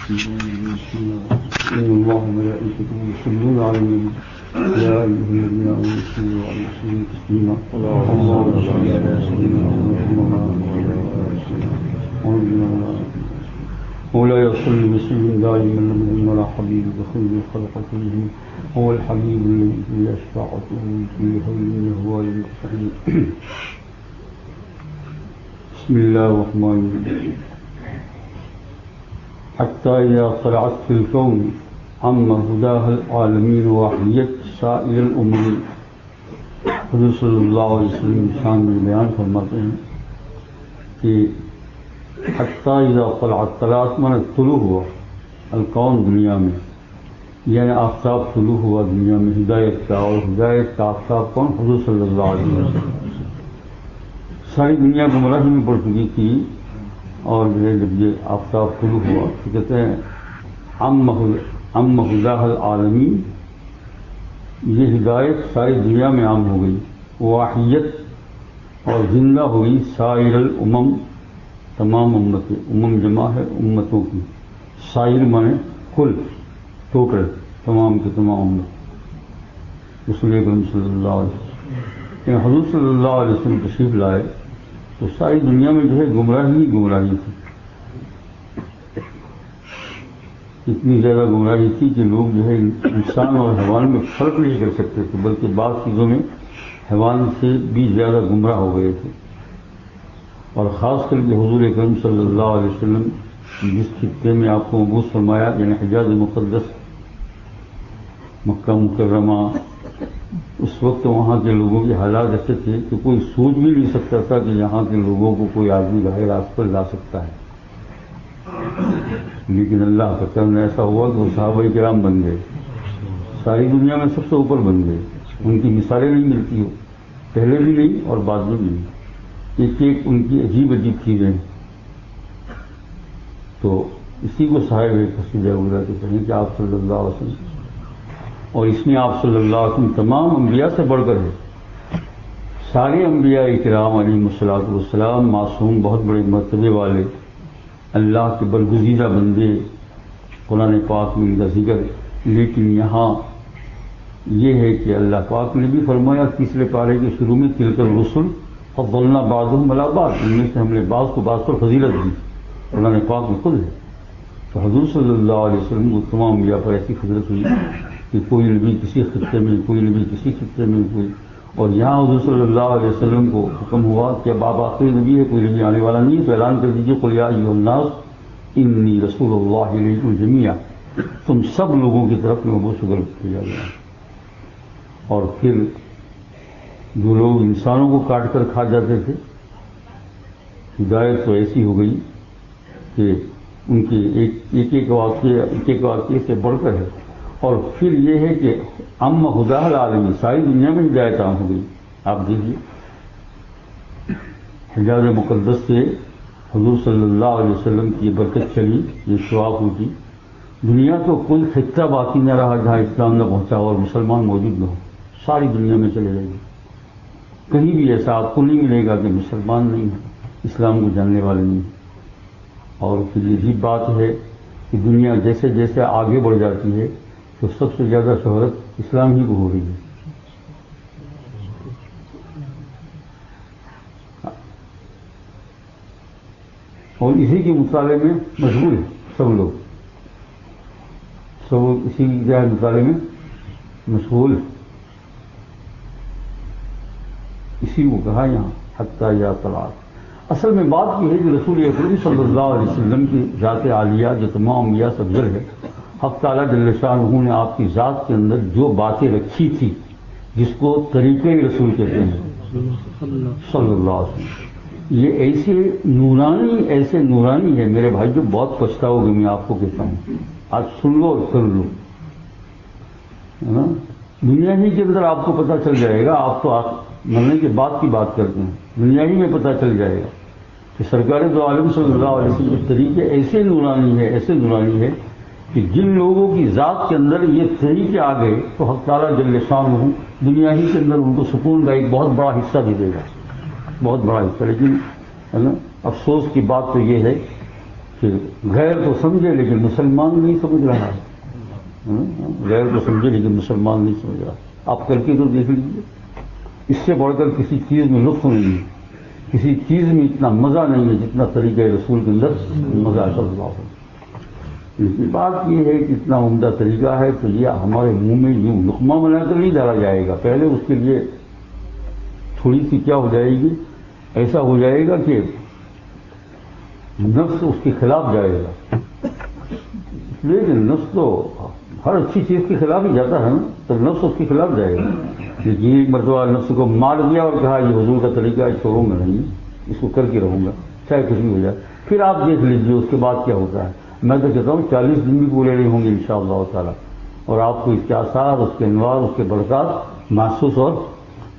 إن الله وملائكته يصلون على النبي يا أيها الذين آمنوا صلوا عليه وسلموا تسليما اللهم صل على سيدنا محمد مولاي صل وسلم دائما أبدا على حبيبك خير الخلق كلهم هو الحبيب الذي يشفعته في خير هو المرسلين. بسم الله الرحمن الرحيم. حتى إذا طلعت في الكون عم هداه العالمين وحيت سائر الأمم. حضور صلی اللہ علیہ وسلم شان میں بیان فرماتے ہیں کہ حتیٰ اذا طلعت من طلوع ہوا الکون دنیا میں، یعنی آفتاب طلوع ہوا دنیا میں ہدایت کا، اور ہدایت کا آفتاب کون؟ حضور صلی اللہ علیہ وسلم. ساری دنیا گمراہی میں پڑ چکی تھی، اور جب یہ آفتاب طلوع ہوا تو کہتے ہیں عم ہداہ العالمین، یہ ہدایت ساری دنیا میں عام ہو گئی. واحیت اور زندہ ہوئی سائر الامم، تمام امتیں. امم جمع ہے امتوں کی، سائر مانے کل، ٹوٹل، تمام کے تمام امت. رسول اکرم صلی اللہ علیہ وسلم حضور صلی اللہ علیہ وسلم تشریف لائے تو ساری دنیا میں جو ہے گمراہی ہی گمراہی تھی. اتنی زیادہ گمراہی تھی کہ لوگ جو ہے انسان اور حیوان میں فرق نہیں کر سکتے تھے، بلکہ بعض چیزوں میں حیوان سے بھی زیادہ گمراہ ہو گئے تھے. اور خاص کر کے حضور اکرم صلی اللہ علیہ وسلم جس خطے میں آپ کو مبعوث فرمایا، یعنی حجاز مقدس، مکہ مکرمہ، اس وقت وہاں کے لوگوں کے حالات ایسے تھے کہ کوئی سوچ بھی نہیں سکتا تھا کہ یہاں کے لوگوں کو کوئی آدمی راہ راست پر لا سکتا ہے. لیکن اللہ کا کرم ایسا ہوا کہ وہ صحابہ کرام بن گئے، ساری دنیا میں سب سے اوپر بن گئے. ان کی مثالیں نہیں ملتی ہو، پہلے بھی نہیں اور بعد میں بھی نہیں. ایک ایک ان کی عجیب عجیب چیزیں. تو اسی کو صاحب قصیدہ وغیرہ کہتے ہیں کہ آپ صلی اللہ علیہ وسلم، اور اس میں آپ صلی اللہ علیہ وسلم تمام انبیاء سے بڑھ کر ہے. سارے انبیاء کرام علیہم الصلوۃ والسلام معصوم، بہت بڑے مرتبے والے، اللہ کے برگزیدہ بندے، قرآن پاک میں ان کا ذکر. لیکن یہاں یہ ہے کہ اللہ پاک نے بھی فرمایا تیسرے پارے کے شروع میں تلک الرسل فضلنا بعضهم علی بعض، ان میں سے ہم نے بعض کو بعض پر فضیلت دی. قرآن پاک میں خود ہے. تو حضور صلی اللہ علیہ وسلم کو تمام انبیاء پر ایسی فضیلت ہوئی کہ کوئی نبی کسی خطے میں، کوئی نبی کسی خطے میں، کوئی. اور یہاں حضور صلی اللہ علیہ وسلم کو حکم ہوا کہ اب آپ آخری نبی ہے، کوئی نبی آنے والا نہیں ہے، تو اعلان کر دیجیے قل یا ایھا الناس انی رسول اللہ الیکم جمیعا، تم سب لوگوں کی طرف میں مبعوث کر دیا گیا. اور پھر جو لوگ انسانوں کو کاٹ کر کھا جاتے تھے، ہدایت تو ایسی ہو گئی کہ ان کے ایک واقعے سے بڑھ کر ہے. اور پھر یہ ہے کہ عم ہداہ العالمین، ساری دنیا میں ہدایت عام ہو گئی. آپ دیکھیے حجاز مقدس سے حضور صلی اللہ علیہ وسلم کی برکت چلی، یہ شعاع ہوتی. دنیا تو کوئی خطہ باقی نہ رہا جہاں اسلام نہ پہنچا اور مسلمان موجود نہ ہو. ساری دنیا میں چلے جائے گی. کہیں بھی ایسا آپ کو نہیں ملے گا کہ مسلمان نہیں ہے، اسلام کو جاننے والے نہیں ہیں. اور پھر یہی بات ہے کہ دنیا جیسے جیسے آگے بڑھ جاتی ہے تو سب سے زیادہ شہرت اسلام ہی کو ہو رہی ہے. اور اسی کے مطالعے میں مشغول ہیں سب لوگ، سب اسی کے مطالعے میں مشغول ہیں. اسی کو کہا یہاں حتیٰ اذا طلعت. اصل میں بات یہ ہے کہ رسول اکرم صلی اللہ علیہ وسلم کی ذات عالیہ جو تمام انبیاء سے افضل ہے، حق تعالیٰ جل شانہ نے آپ کی ذات کے اندر جو باتیں رکھی تھی، جس کو طریقۂ رسول کہتے ہیں صلی اللہ علیہ وسلم، یہ ایسے نورانی ہے میرے بھائی جو بہت پچھتاؤ گے. میں آپ کو کہتا ہوں آج سن لو اور کر لو، ہے نا. دنیا ہی کے اندر آپ کو پتہ چل جائے گا. آپ تو مرنے کے بعد کی بات کرتے ہیں، دنیا ہی میں پتہ چل جائے گا کہ سرکار دو عالم صلی اللہ علیہ وسلم کے طریقے ایسے نورانی ہے کہ جن لوگوں کی ذات کے اندر یہ طریقے آ گئے تو حق تعالیٰ جل شانہ دنیا ہی کے اندر ان کو سکون کا ایک بہت بڑا حصہ بھی دے گا، بہت بڑا حصہ. لیکن ہے نا افسوس کی بات تو یہ ہے کہ کہ غیر تو سمجھے لیکن مسلمان نہیں سمجھ رہا ہے، غیر تو سمجھے لیکن مسلمان نہیں سمجھ رہا. آپ کر کے تو دیکھ لیجیے، اس سے بڑھ کر کسی چیز میں لطف نہیں ہے، کسی چیز میں اتنا مزہ نہیں ہے جتنا طریقہ رسول کے اندر مزہ ہے صلی اللہ علیہ وسلم. لیکن بات یہ ہے کہ اتنا عمدہ طریقہ ہے تو یہ ہمارے منہ میں یوں لقمہ بنا کر نہیں ڈالا جائے گا. پہلے اس کے لیے تھوڑی سی کیا ہو جائے گی، ایسا ہو جائے گا کہ نفس اس کے خلاف جائے گا. لیکن نفس تو ہر اچھی چیز کے خلاف ہی جاتا ہے نا، تو نفس اس کے خلاف جائے گا. لیکن ایک مرتبہ نفس کو مار دیا اور کہا یہ حضور کا طریقہ ہے، چھوڑوں گا نہیں، اس کو کر کے رہوں گا چاہے کچھ بھی ہو جائے. پھر آپ دیکھ لیجیے اس کے بعد کیا ہوتا ہے. میں تو کہتا ہوں 40 دن بھی پورے نہیں ہوں گے انشاءاللہ تعالی، اور آپ کو اس کے آثار، اس کے انوار، اس کے برکات محسوس اور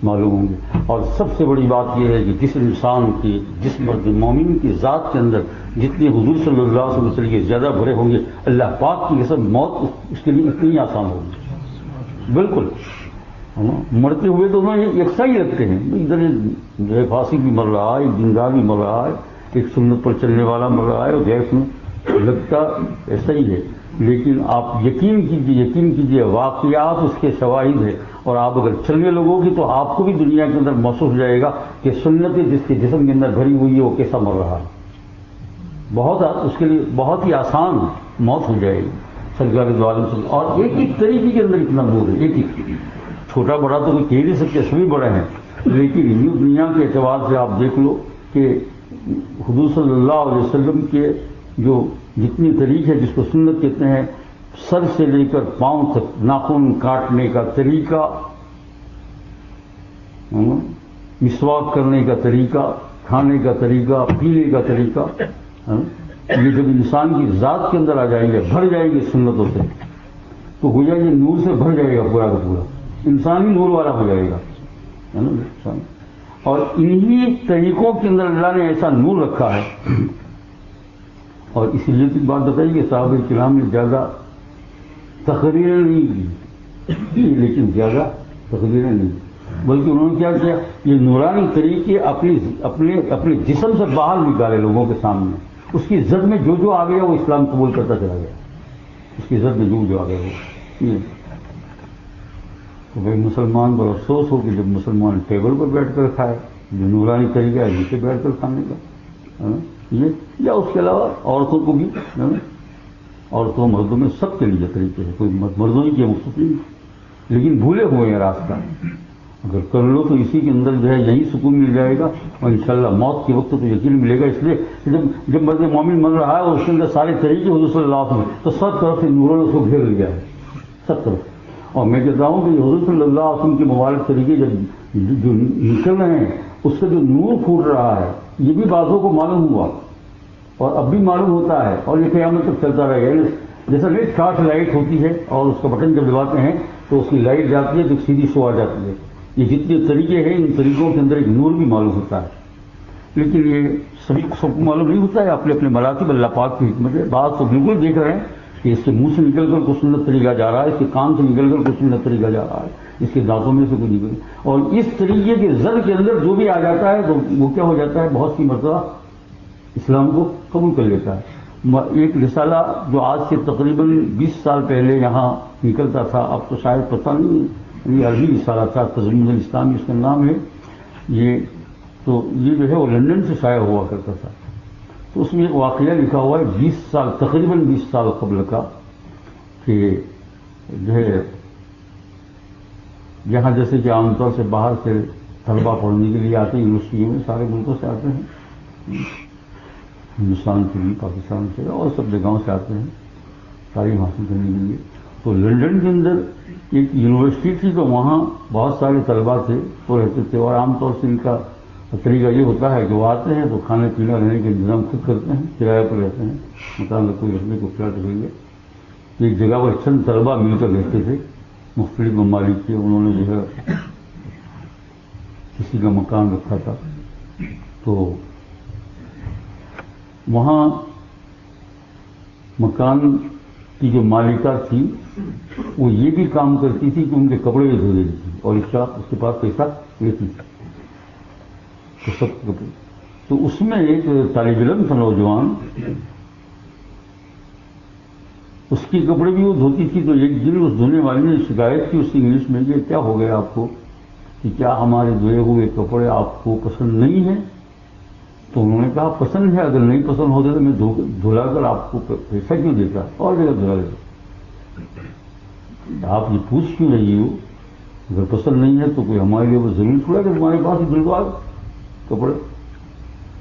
معلوم ہوں گے. اور سب سے بڑی بات یہ ہے کہ جس انسان کی، جس مرد مومن کی ذات کے اندر جتنے حضور صلی اللہ علیہ وسلم کے زیادہ بھرے ہوں گے، اللہ پاک کی قسم موت اس کے لیے اتنی آسان ہوگی. بالکل مرتے ہوئے تو انہیں یکساں ہی لگتے ہیں. ادھر جو ہے فاسق بھی مر رہا ہے، ایک دیندار بھی مر رہا ہے، ایک سنت پر چلنے والا مر رہا ہے، اور غیر سنت لگتا ایسا ہی ہے. لیکن آپ یقین کیجیے واقعات اس کے شواہد ہے، اور آپ اگر چلنے لگو گے تو آپ کو بھی دنیا کے اندر محسوس ہو جائے گا کہ سنت جس کے جسم کے اندر بھری ہوئی ہے وہ کیسا مر رہا ہے. اس کے لیے بہت ہی آسان موت ہو جائے گی سرکار دو عالم سے. اور ایک ایک طریقے کے اندر اتنا دور ہے، ایک ایک چھوٹا بڑا تو کوئی کہہ نہیں سکتے، سبھی بڑے ہیں. لیکن یوں دنیا کے اعتبار سے آپ دیکھ لو کہ حضور صلی اللہ علیہ وسلم کے جو جتنی طریقے جس کو سنت کہتے ہیں، سر سے لے کر پاؤں تک ناخن کاٹنے کا طریقہ، مسواک کرنے کا طریقہ، کھانے کا طریقہ، پینے کا طریقہ، یہ جب انسان کی ذات کے اندر آ جائیں گے، بھر جائیں گے سنتوں سے، تو ہو جائے گی نور سے بھر جائے گا پورا کا پورا، انسان ہی نور والا ہو جائے گا. اور انہی طریقوں کے اندر اللہ نے ایسا نور رکھا ہے. اور اسی لیے تو بات بتائی کہ صحابہ کرام نے زیادہ تقریریں نہیں کی، لیکن زیادہ تقریریں نہیں کی، بلکہ انہوں نے کیا کیا، یہ نورانی طریقے اپنے جسم سے باہر نکالے لوگوں کے سامنے. اس کی زد میں جو آ گیا وہ اسلام قبول کرتا چلا گیا، اس کی زد میں جو آ گیا وہ. تو بھائی مسلمان بڑا افسوس ہو کہ جب مسلمان ٹیبل پر بیٹھ کر کھائے، جو نورانی طریقہ ہے نیچے بیٹھ کر کھانے کا، یہ یا اس کے علاوہ عورتوں کو بھی، عورتوں مردوں میں سب کے لیے طریقے ہیں، کوئی مردوں ہی کے مخصوص نہیں. لیکن بھولے ہوئے ہیں راستہ. اگر کر لو تو اسی کے اندر جو ہے یہی سکون مل جائے گا، اور انشاءاللہ موت کے وقت تو یقین ملے گا. اس لیے جب مرد مومن مر رہا ہے اور اس کے اندر سارے طریقے حضور صلی اللہ علیہ وسلم، تو سب طرف سے نوروں نے اس کو گھیر لیا ہے، سب طرف. اور میں کہتا ہوں کہ حضور صلی اللہ علیہ وسلم کے مبارک طریقے جب جو نکل رہے ہیں، اس سے جو نور پھوٹ رہا ہے، یہ بھی بعضوں کو معلوم ہوا اور اب بھی معلوم ہوتا ہے، اور یہ قیامت تک چلتا رہے گا. جیسا ریڈ کارٹ لائٹ ہوتی ہے اور اس کا بٹن جب دباتے ہیں تو اس کی لائٹ جاتی ہے تو سیدھی شو آ جاتی ہے. یہ جتنے طریقے ہیں ان طریقوں کے اندر ایک نور بھی معلوم ہوتا ہے. لیکن یہ سب کو معلوم نہیں ہوتا ہے، اپنے اپنے مراتب اللہ پاک کی حکمت ہے. بات تو بالکل دیکھ رہے ہیں کہ اس کے منہ سے نکل کر کوئی سنت طریقہ جا رہا ہے، اس کے کان سے نکل کر کوئی سنت طریقہ جا رہا ہے، اس کے دانتوں میں سے کوئی نکل. اور اس طریقے کے زر کے اندر جو بھی آ جاتا ہے تو وہ کیا ہو جاتا ہے، بہت سی مرتبہ اسلام کو قبول کر لیتا ہے. ایک رسالہ جو آج سے تقریباً 20 سال پہلے یہاں نکلتا تھا، اب تو شاید پتہ نہیں، یہ عربی رسالہ تھا، تزمین الاسلامی اس کا نام ہے. یہ جو ہے وہ لندن سے شائع ہوا کرتا تھا. تو اس میں ایک واقعہ لکھا ہوا ہے تقریباً 20 سال قبل کا، کہ جو ہے یہاں جیسے کہ عام طور سے باہر سے طلبہ پڑھنے کے لیے آتے ہیں، یونیورسٹیوں میں سارے ملکوں سے آتے ہیں، ہندوستان سے بھی، پاکستان سے اور سب جگہوں سے آتے ہیں تعلیم حاصل کرنے کے لیے. تو لنڈن کے اندر ایک یونیورسٹی تھی، تو وہاں بہت سارے طلبہ تھے وہ رہتے تھے. اور عام طور سے ان کا طریقہ یہ ہوتا ہے کہ وہ آتے ہیں تو کھانے پینا رہنے کا انتظام خود کرتے ہیں، کرایہ پر رہتے ہیں، مکان کوئی رہنے کو فلیٹ ہوئی ہے. ایک جگہ پر چند طلبہ مل کر رہتے تھے مختلف ممالک کے. انہوں نے جو ہے کسی کا مکان رکھا تھا، تو وہاں مکان کی جو مالکہ تھی وہ یہ بھی کام کرتی تھی کہ ان کے کپڑے بھی دھو دیتی تھی، اور اس کے پاس پیسہ لیتی تھی تو سب کپڑے. تو اس میں ایک طالب علم تھا نوجوان، اس کی کپڑے بھی وہ دھوتی تھی. تو ایک دن اس دھونے والی نے شکایت کی اس کی انگلش میں کہ کیا ہو گیا آپ کو, کہ کیا ہمارے دھوئے ہوئے کپڑے آپ کو پسند نہیں ہیں؟ تو انہوں نے کہا پسند ہے, اگر نہیں پسند ہوتے تو میں دھلا کر آپ کو پیسہ کیوں دیتا, اور جگہ دھلا دیتا. آپ یہ پوچھ کیوں رہی ہو؟ اگر پسند نہیں ہے تو کوئی ہمارے لیے وہ ضرور تھوڑا کہ تمہارے پاس ہی دھلوا کپڑے.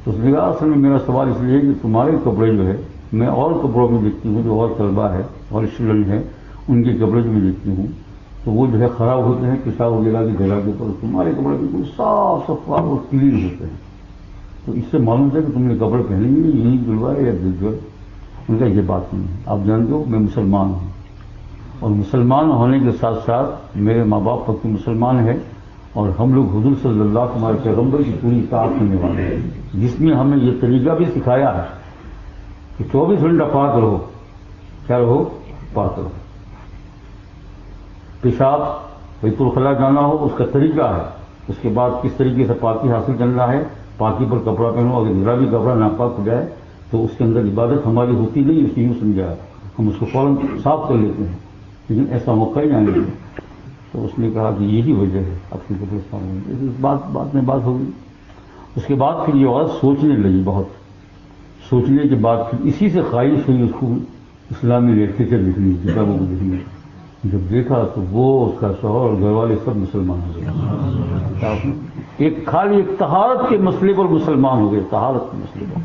تو اس نے کہا اصل میں میرا سوال اس لیے کہ تمہارے کپڑے جو ہے میں اور کپڑوں میں دیکھتی ہوں, جو اور طلبہ ہے اور اسٹوڈنٹ ہیں ان کے کپڑے جو میں دیکھتی ہوں تو وہ جو ہے خراب ہوتے ہیں پیشاب وغیرہ کی جگہ کے اوپر. تمہارے کپڑے بالکل صاف صفائی اور کلین ہوتے ہیں. تو اس سے معلوم ہے کہ تم نے کپڑے پہنے ہوئے یہی دلوائے یا دلجوئے. ان کا یہ بات نہیں ہے. آپ جانتے ہو میں مسلمان ہوں, اور مسلمان ہونے کے ساتھ ساتھ میرے ماں باپ پکی مسلمان ہیں, اور ہم لوگ حضور صلی اللہ علیہ وسلم ہمارے پیغمبر کی پوری اطاعت کرنے والے ہیں, جس میں ہمیں یہ طریقہ بھی سکھایا ہے کہ 24 گھنٹہ پاک رہو. کیا رہو؟ پاک رہو. پیشاب بیت الخلاء جانا ہو اس کا طریقہ ہے, اس کے بعد کس طریقے سے پاکی حاصل کرنا ہے. پاکی پر کپڑا پہنو, اگر ذرا بھی کپڑا ناپاک ہو جائے تو اس کے اندر عبادت ہماری ہوتی نہیں, اس یوں سمجھا ہے ہم اس کو فوراً صاف کر لیتے ہیں, لیکن ایسا موقع ہی نہیں ہے. تو اس نے کہا کہ یہی وجہ ہے آپ کے کپڑے صاف ہونے. بات میں بات ہو گئی. اس کے بعد پھر یہ عورت سوچنے لگی, بہت سوچنے کے بعد پھر اسی سے خواہش ہوئی اس کو اسلامی لٹریچر لکھنے کی, کتابوں کو لکھنے کی. جب دیکھا تو وہ اس کا شوہر اور گھر والے سب مسلمان ہو گئے. ایک خالی ایک طہارت کے مسئلے پر مسلمان ہو گئے, طہارت کے مسئلے پر.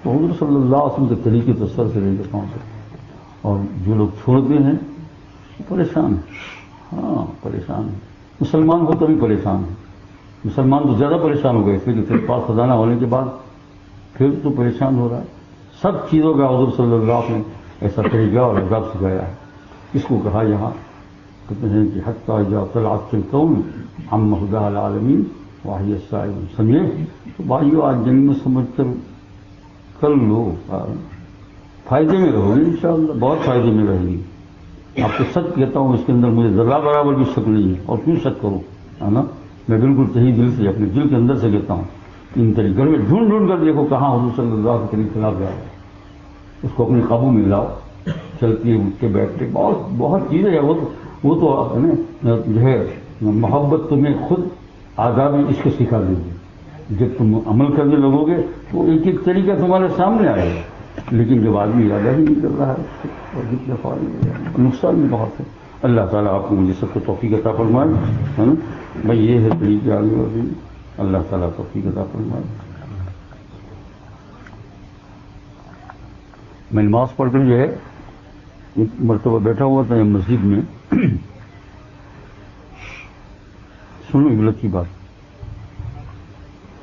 تو حضور صلی اللہ علیہ وسلم کے طریقے تو سر سے لے کے پاؤں تک. اور جو لوگ چھوڑتے ہیں پریشان ہیں, ہاں پریشان ہیں. مسلمان ہو تبھی پریشان ہیں. مسلمان تو زیادہ پریشان ہو گئے اس لیے کہ پھر پاس خزانہ ہونے کے بعد پھر تو پریشان ہو رہا ہے. سب چیزوں کا حضور صلی اللہ علیہ وسلم نے ایسا طریقہ اور عذاب سکھایا ہے. اس کو کہا یہاں کہتے ہیں کہ حتیٰ اذا طلعت القوم عم ہدى العالمین وحی السائل. سمجھے تو بھائیو آج جنت سمجھ کر لو, فائدے میں رہو گے انشاءاللہ, بہت فائدے میں رہے گی. آپ کو سچ کہتا ہوں اس کے اندر مجھے ذرہ برابر بھی شک نہیں ہے, اور کیوں شک کروں, ہے نا. میں بالکل صحیح دل سے اپنے دل کے اندر سے کہتا ہوں. ان طریقے میں ڈھونڈ کر دیکھو کہاں حضور صلی اللہ علیہ وسلم کے خلاف جا رہا ہے, اس کو اپنے قابو میں لاؤ. چلتی ہے اٹھ کے بیٹھتے بہت چیزیں ہیں. وہ تو جو ہے محبت تمہیں خود آداب عشق سکھا دے گی. جب تم عمل کرنے لگو گے تو ایک ایک طریقہ تمہارے سامنے آئے گا, لیکن جب آدمی ارادہ ہی نہیں کر رہا ہے اور جتنے فائدے نقصان بھی بہت ہے. اللہ تعالیٰ آپ کو مجھے سب کو توفیق عطا فرمائے, ہے نا بھائی. یہ ہے طریقے آگے والی, اللہ تعالیٰ توفیق عطا فرمائے. میں نماز پڑھ کر جو ہے ایک مرتبہ بیٹھا ہوا تھا مسجد میں. سنو عبرت کی بات.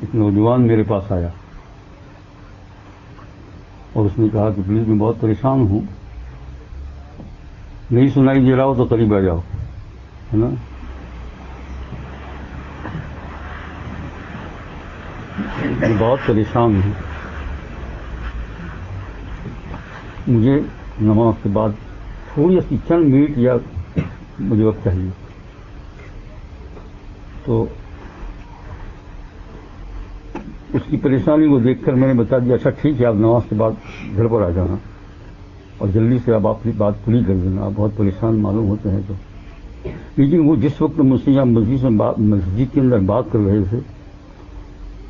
ایک نوجوان میرے پاس آیا اور اس نے کہا کہ پلیز میں بہت پریشان ہوں, نہیں سنائی دے رہا ہو تو قریب آ جاؤ, ہے نا. میں بہت پریشان ہوں, مجھے نماز کے بعد تھوڑی سی چند منٹ یا مجھے وقت چاہیے. تو اس کی پریشانی کو دیکھ کر میں نے بتا دیا اچھا ٹھیک ہے آپ نماز کے بعد گھر پر آ جانا اور جلدی سے آپ اپنی بات پوری کر دینا, آپ بہت پریشان معلوم ہوتے ہیں. تو لیکن وہ جس وقت مجھ سے یا مسجد کے اندر بات کر رہے تھے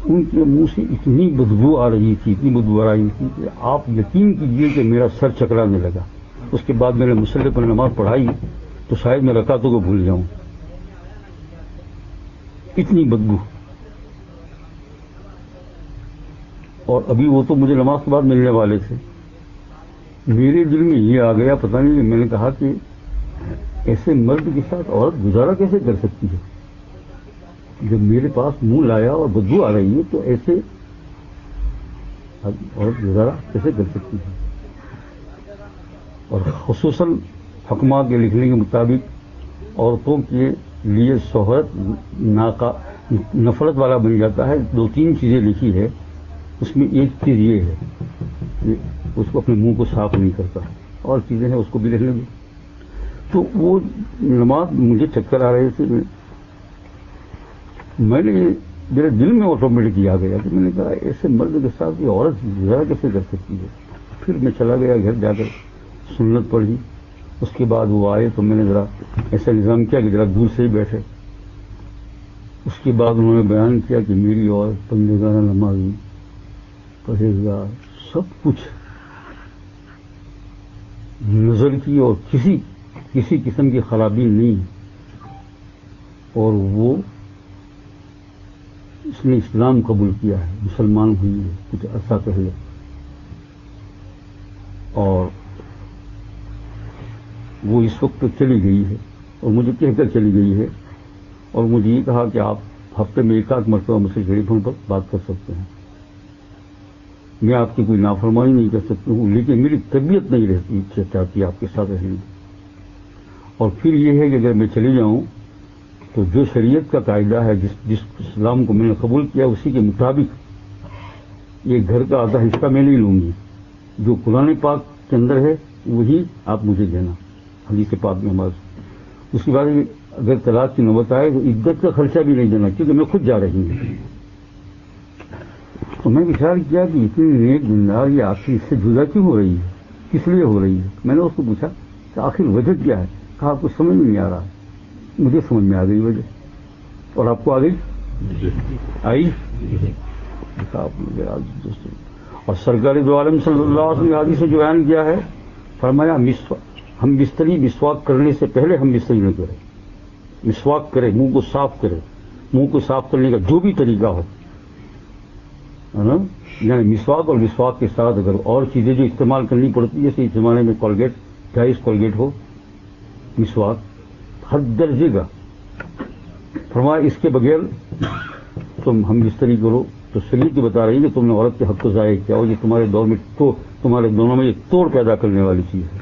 ان کے منہ سے اتنی بدبو آ رہی تھی, اتنی بدبو آ رہی تھی کہ آپ یقین کیجئے کہ میرا سر چکرانے لگا. اس کے بعد میں نے مصلی پر نماز پڑھائی تو شاید میں رکعتوں کو بھول جاؤں, اتنی بدبو. اور ابھی وہ تو مجھے نماز کے بعد ملنے والے تھے. میرے دل میں یہ آ گیا پتہ نہیں, میں نے کہا کہ ایسے مرد کے ساتھ عورت گزارا کیسے کر سکتی ہے. جب میرے پاس منہ لایا اور بدبو آ رہی ہے تو ایسے عورت گزارا کیسے کر سکتی ہے. اور خصوصاً حکمہ کے لکھنے کے مطابق عورتوں کے لیے شوہرت نفرت والا بن جاتا ہے. 2-3 چیزیں لکھی ہے, اس میں ایک چیز یہ ہے کہ اس کو اپنے منہ کو صاف نہیں کرتا, اور چیزیں ہیں اس کو بھی لکھ لیں گے. تو وہ نماز مجھے چکر آ رہے تھے, میں نے میرے دل میں آٹومیٹک آ گیا کہ میں نے کہا ایسے مرد کے ساتھ یہ عورت گزارا کیسے کر سکتی ہے. پھر میں چلا گیا گھر جا کر سنت پڑھی. اس کے بعد وہ آئے تو میں نے ذرا ایسا نظام کیا کہ ذرا دور سے ہی بیٹھے. اس کے بعد انہوں نے بیان کیا کہ میری اور بندگانہ نمازی پرہیزگار سب کچھ نظر کی اور کسی قسم کی خرابی نہیں. اور وہ اس نے اسلام قبول کیا ہے, مسلمان ہوئی ہے کچھ عرصہ پہلے. اور وہ اس وقت چلی گئی ہے اور مجھے کہہ کر چلی گئی ہے اور مجھے یہ کہا کہ آپ ہفتے میں ایک آدھ مرتبہ مجھ سے ٹیلی فون پر بات کر سکتے ہیں. میں آپ کی کوئی نافرمانی نہیں کر سکتی ہوں, لیکن میری طبیعت نہیں رہتی چاہتی آپ کے ساتھ رہنے کی. اور پھر یہ ہے کہ اگر میں چلی جاؤں تو جو شریعت کا قاعدہ ہے, جس اسلام کو میں نے قبول کیا, اسی کے مطابق یہ گھر کا آدھا حصہ میں نہیں لوں گی. جو قرآن پاک کے اندر ہے وہی آپ مجھے دینا, حدیث پاک میں ہمارے. اس کے بعد اگر طلاق کی نوبت آئے تو عدت کا خرچہ بھی نہیں دینا, کیونکہ میں خود جا رہی ہوں. تو میں خیال کیا کہ اتنی نیک گناہ یہ آخر اس سے جدا کیوں ہو رہی ہے, کس لیے ہو رہی ہے. میں نے اس کو پوچھا کہ آخر وجہ کیا ہے. کہا آپ کو سمجھ میں نہیں آ رہا. مجھے سمجھ میں آ گئی وجہ, اور آپ کو آ گئی آئی. اور سرکار دو عالم صلی اللہ علیہ وسلم نے حدیث سے جو بیان کیا ہے, فرمایا ہم بستری مسواک کرنے سے پہلے ہم بستری نہ کریں. مسواک کرے, منہ کو صاف کرے. منہ کو صاف کرنے کا جو بھی طریقہ ہو, یعنی مسواک اور مسواک کے ساتھ اگر اور چیزیں جو استعمال کرنی پڑتی ہے, جیسے اس زمانے میں کولگیٹ, جائز کولگیٹ ہو, مسواک ہر درجے کا. فرمایا اس کے بغیر تم ہم بستری کرو. تو شریعت بتا رہی ہے کہ تم نے عورت کے حق کو ضائع کیا, اور یہ تمہارے دور میں تو تمہارے دونوں میں یہ توڑ پیدا کرنے والی چیز ہے.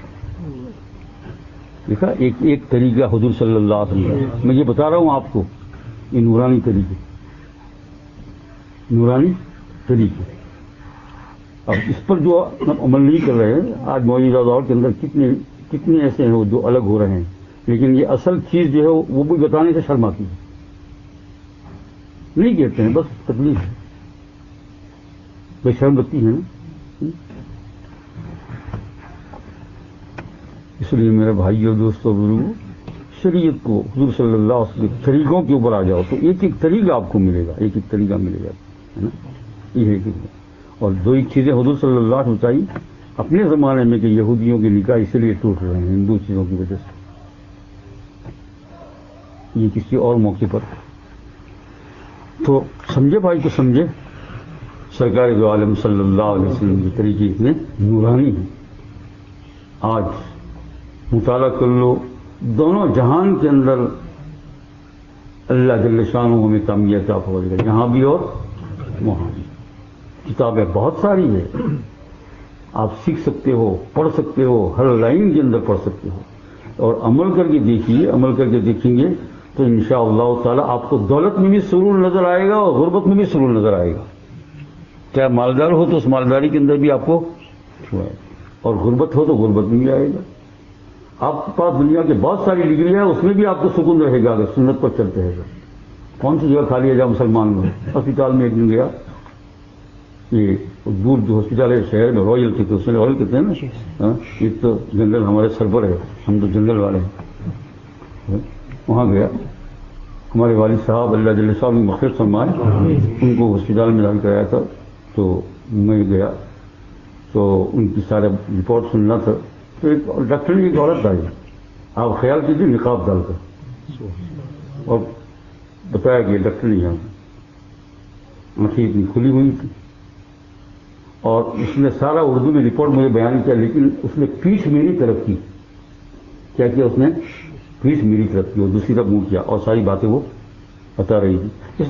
دیکھا ایک طریقہ حضور صلی اللہ علیہ وسلم. میں یہ بتا رہا ہوں آپ کو, یہ نورانی طریقے, نورانی طریقے. اب اس پر جو عمل نہیں کر رہے ہیں آج موجودہ دور کے اندر کتنے ایسے ہیں جو الگ ہو رہے ہیں, لیکن یہ اصل چیز جو ہے وہ بھی بتانے سے شرم آتی ہے. نہیں کہتے ہیں, بس تکلیف ہے, بے شرم لگتی ہے نا. اس لیے میرے بھائی اور دوستوں بزرگوں, شریعت کو حضور صلی اللہ علیہ وسلم کے طریقوں کے اوپر آ جاؤ تو ایک ایک طریقہ آپ کو ملے گا, ایک ایک طریقہ ملے گا, ہے نا. یہ ہے کہ اور دو ایک چیزیں حضور صلی اللہ علیہ وسلم بتائی اپنے زمانے میں کہ یہودیوں کے نکاح اس لیے ٹوٹ رہے ہیں ان دو چیزوں کی وجہ سے. یہ کسی اور موقع پر تو سمجھے بھائی کو سمجھے. سرکار دو عالم صلی اللہ علیہ وسلم کے طریقے اتنے نورانی ہیں. آج مطالعہ کر لو, دونوں جہان کے اندر اللہ جل شانہ ہمیں کامیابی عطا فرمائے گا, یہاں بھی اور وہاں بھی. کتابیں بہت ساری ہیں, آپ سیکھ سکتے ہو, پڑھ سکتے ہو, ہر لائن کے اندر پڑھ سکتے ہو, اور عمل کر کے دیکھیے. عمل کر کے دیکھیں گے تو انشاءاللہ تعالی آپ کو دولت میں بھی سرور نظر آئے گا اور غربت میں بھی سرور نظر آئے گا. چاہے مالدار ہو تو اس مالداری کے اندر بھی آپ کو, اور غربت ہو تو غربت میں بھی آئے گا. آپ کے پاس دنیا کے بہت ساری ڈگری ہے, اس میں بھی آپ کو سکون رہے گا اگر سنت پر چلتے رہے گا. کون سی جگہ خالی ہے جہاں مسلمان لوگ؟ ہسپتال میں ایک دن گیا, یہ دور جو ہاسپٹل ہے شہر میں, رائل تھے, اس میں رائل کہتے ہیں نا, ایک تو جنرل ہمارے سر پر ہے, ہم تو جنرل والے ہیں. وہاں گیا, ہمارے والد صاحب اللہ جل صاحب نے مغفرت فرمائے, ان کو ہاسپٹال میں داخل کرایا تھا. تو میں گیا تو ان کی سارے رپورٹ سننا تھا. تو ایک ڈاکٹر نے ایک عورت آئی, آپ خیال کیجیے نقاب ڈال کر, اور بتایا کہ ڈاکٹر نہیں ہے, آنکھیں اتنی کھلی ہوئی تھی, اور اس نے سارا اردو میں رپورٹ مجھے بیان کیا, لیکن اس نے پیٹھ میری طرف کی. کیا کیا اس نے؟ پیٹھ میری طرف کی اور دوسری طرف منہ کیا, اور ساری باتیں وہ بتا رہی تھی.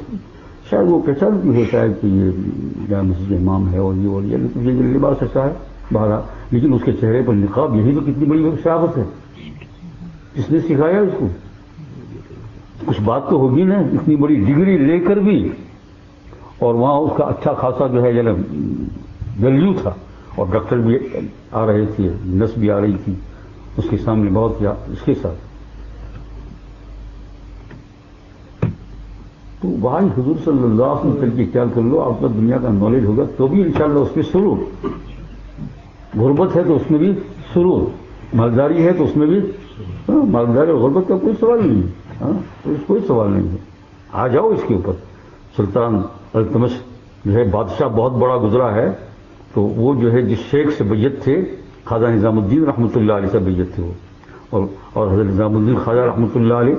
شاید وہ پہچان بھی ہوتا ہے کہ یہ مسجد امام ہے اور یہ لیکن یہ لباس ایسا ہے باہر, لیکن اس کے چہرے پر نقاب, یہی تو کتنی بڑی شہادت ہے. کس نے سکھایا اس کو؟ کچھ بات تو ہوگی نا, اتنی بڑی ڈگری لے کر بھی. اور وہاں اس کا اچھا خاصا جو ہے ویلیو تھا, اور ڈاکٹر بھی آ رہے تھے, نرس بھی آ رہی تھی اس کے سامنے بہت کیا اس کے ساتھ. تو بھائی حضور صلی اللہ علیہ وسلم کر کے خیال کر لو, آپ کا دنیا کا نالج ہوگا تو بھی انشاءاللہ اس میں سرور. غربت ہے تو اس میں بھی سرور. مالداری ہے تو اس میں بھی مالداری اور غربت کا کوئی سوال نہیں ہے، کوئی سوال نہیں ہے. آ جاؤ اس کے اوپر. سلطان التمش جو ہے بادشاہ بہت بڑا گزرا ہے، تو وہ جو ہے جس شیخ سے بیعت تھے، خواجہ نظام الدین رحمۃ اللہ علیہ سے بیعت تھے وہ، اور حضرت نظام الدین خواجہ رحمۃ اللہ علیہ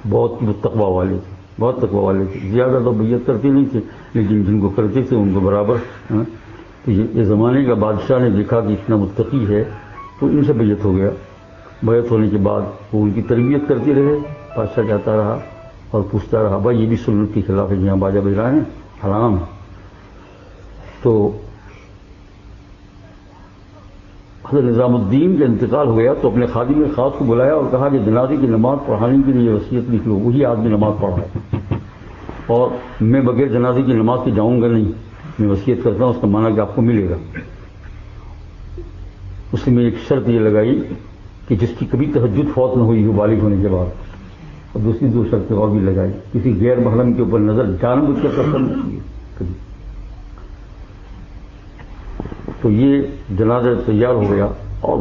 بہت تقویٰ والے تھے، بہت تقویٰ والے تھے. زیادہ تو بیعت کرتے نہیں تھے، لیکن جن کو کرتے تھے ان کو برابر. تو یہ زمانے کا بادشاہ نے دیکھا کہ اتنا متقی ہے تو ان سے بیعت ہو گیا. بیعت ہونے کے بعد وہ ان کی تربیت کرتے رہے. بادشاہ جاتا رہا اور پوچھتا رہا، بھائی یہ بھی سنت کے خلاف ہے، جہاں باجا بج رہا ہے حرام ہے. تو حضرت نظام الدین کا انتقال ہو گیا تو اپنے خادم خاص کو بلایا اور کہا کہ جنازے کی نماز پڑھانے کے لیے وصیت لکھ لو. وہی آدمی نماز پڑھا ہے، اور میں بغیر جنازے کی نماز کے جاؤں گا نہیں، میں وصیت کرتا ہوں، اس کا معنی کہ آپ کو ملے گا. اس میں ایک شرط یہ لگائی کہ جس کی کبھی تہجد فوت نہ ہوئی ہو بالغ ہونے کے بعد، اور دوسری 2 شرطیں اور بھی لگائی، کسی غیر محرم کے اوپر نظر جان بوجھ کر کرنا چاہیے کبھی. تو یہ جنازہ تیار ہو گیا اور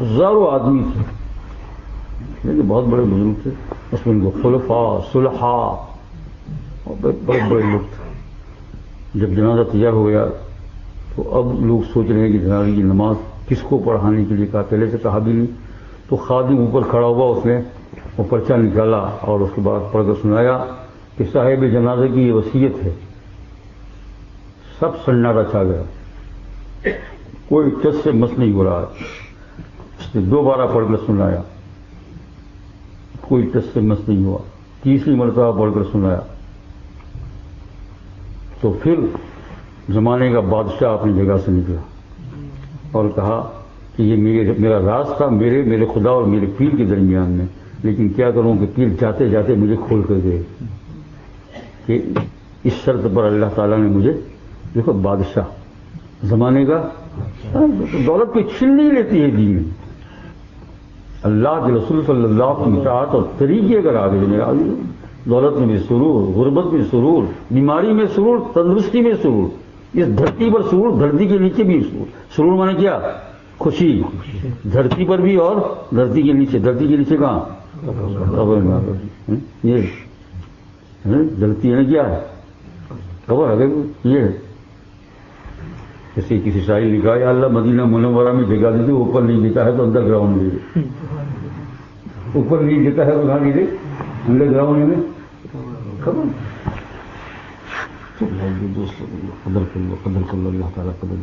ہزاروں آدمی تھے، بہت بڑے بزرگ تھے، اس میں ان کو خلفاء صلحاء اور بڑے بڑے لوگ تھے. جب جنازہ تیار ہو گیا تو اب لوگ سوچ رہے ہیں کہ جنازے کی نماز کس کو پڑھانے کے لیے کہا، پہلے سے کہا بھی نہیں. تو خادم اوپر کھڑا ہوا، اس نے وہ پرچہ نکالا اور اس کے بعد پڑھ کر سنایا کہ صاحب جنازے کی یہ وصیت ہے. سب سناٹا چھا گیا، کوئی ٹس سے مس نہیں ہو رہا. اس نے 2 بار پڑھ کر سنایا، کوئی ٹس سے مس نہیں ہوا. تیسری مرتبہ پڑھ کر سنایا تو پھر زمانے کا بادشاہ اپنی جگہ سے نکلا اور کہا کہ یہ میرا راز تھا میرے خدا اور میرے پیر کے درمیان میں، لیکن کیا کروں کہ پیر جاتے جاتے مجھے کھول کر دے کہ اس شرط پر اللہ تعالیٰ نے مجھے، دیکھو بادشاہ زمانے کا دولت کوئی چھین نہیں لیتی ہے دین میں. اللہ کے رسول صلی اللہ علیہ وسلم کی اطاعت اور طریقے اگر آگے میرا دولت میں بھی سرور، غربت میں سرور، بیماری میں سرور، تندرستی میں سرور، اس دھرتی پر سرور، دھرتی کے نیچے بھی سرور. سرور مانے کیا؟ خوشی، دھرتی پر بھی اور دھرتی کے نیچے. دھرتی کے نیچے کہاں؟ یہ دھرتی ہے کیا ہے؟ خبر ہے یہ کسی شاعر نے کہا یا اللہ مدینہ منورہ میں جگہ دیتے، اوپر نہیں دیتا ہے تو انڈر گراؤنڈ دے دے. اوپر نہیں دیتا ہے تو کہاں دے دے؟ انڈر گراؤنڈ میں. خبر قدر کر لو اللہ تعالیٰ قدر